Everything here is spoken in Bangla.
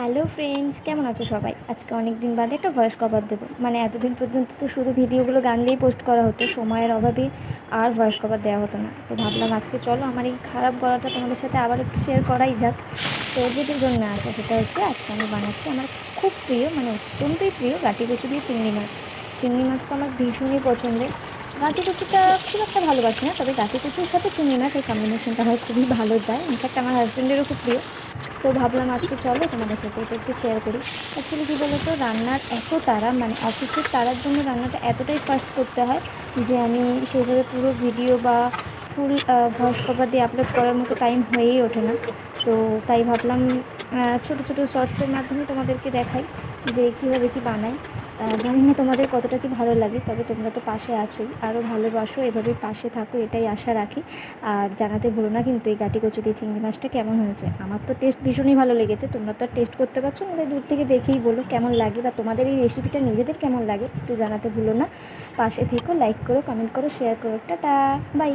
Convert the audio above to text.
হ্যালো ফ্রেন্ডস, কেমন আছো সবাই? আজকে অনেক দিন বাদে একটা ভয়েস কভার দেবো। মানে এতদিন পর্যন্ত তো শুধু ভিডিওগুলো গান দিয়েই পোস্ট করা হতো, সময়ের অভাবে আর ভয়েস কভার দেওয়া হতো না। তো ভাবলাম আজকে চলো আমার এই খারাপ গলাটা তোমাদের সাথে আবার একটু শেয়ার করাই যাক। তো যেটির জন্য আসা সেটা হচ্ছে আজকে আমি বানাচ্ছি আমার খুব প্রিয়, মানে অত্যন্তই প্রিয় গাটি কচু দিয়ে চিংড়ি মাছ। চিংড়ি মাছ তো আমার ভীষণই পছন্দের। গাটি কচুটা খুব একটা ভালোবাসি না, তবে গাটি কচুর সাথে চিংড়ি মাছ এই কম্বিনেশনটা আমার খুবই ভালো যায়। ইনফ্যাক্ট আমার হাজব্যান্ডেরও খুব প্রিয়। তো ভাবলাম আজকে চলো তোমাদের সাথে এটা একটু শেয়ার করি। অ্যাকচুয়ালি কী বলো তো, রান্নার এত তাড়া, মানে অফিসের তাড়ার জন্য রান্নাটা এতটাই ফাস্ট করতে হয় যে আমি সেইভাবে পুরো ভিডিও বা ফুল ভয়েস কভার দিয়ে আপলোড করার মতো টাইম হয়েই ওঠে না। তো তাই ভাবলাম ছোটো ছোটো শর্টসের মাধ্যমে তোমাদেরকে দেখাই যে কীভাবে কী বানাই। জানি না তোমাদের কতটা কি ভালো লাগে, তবে তোমরা তো পাশে আছোই, আরও ভালোবাসো, এভাবেই পাশে থাকো, এটাই আশা রাখি। আর জানাতে ভুলো না কিন্তু এই গাটি কচু দিয়ে চিংড়ি মাছটা কেমন হয়েছে। আমার তো টেস্ট ভীষণই ভালো লেগেছে, তোমরা তো আর টেস্ট করতে পারছো না, তাই দূর থেকে দেখেই বলো কেমন লাগে, বা তোমাদের এই রেসিপিটা নিজেদের কেমন লাগে একটু জানাতে ভুলো না। পাশে থেকো, লাইক করো, কমেন্ট করো, শেয়ার করো। টাটা, বাই।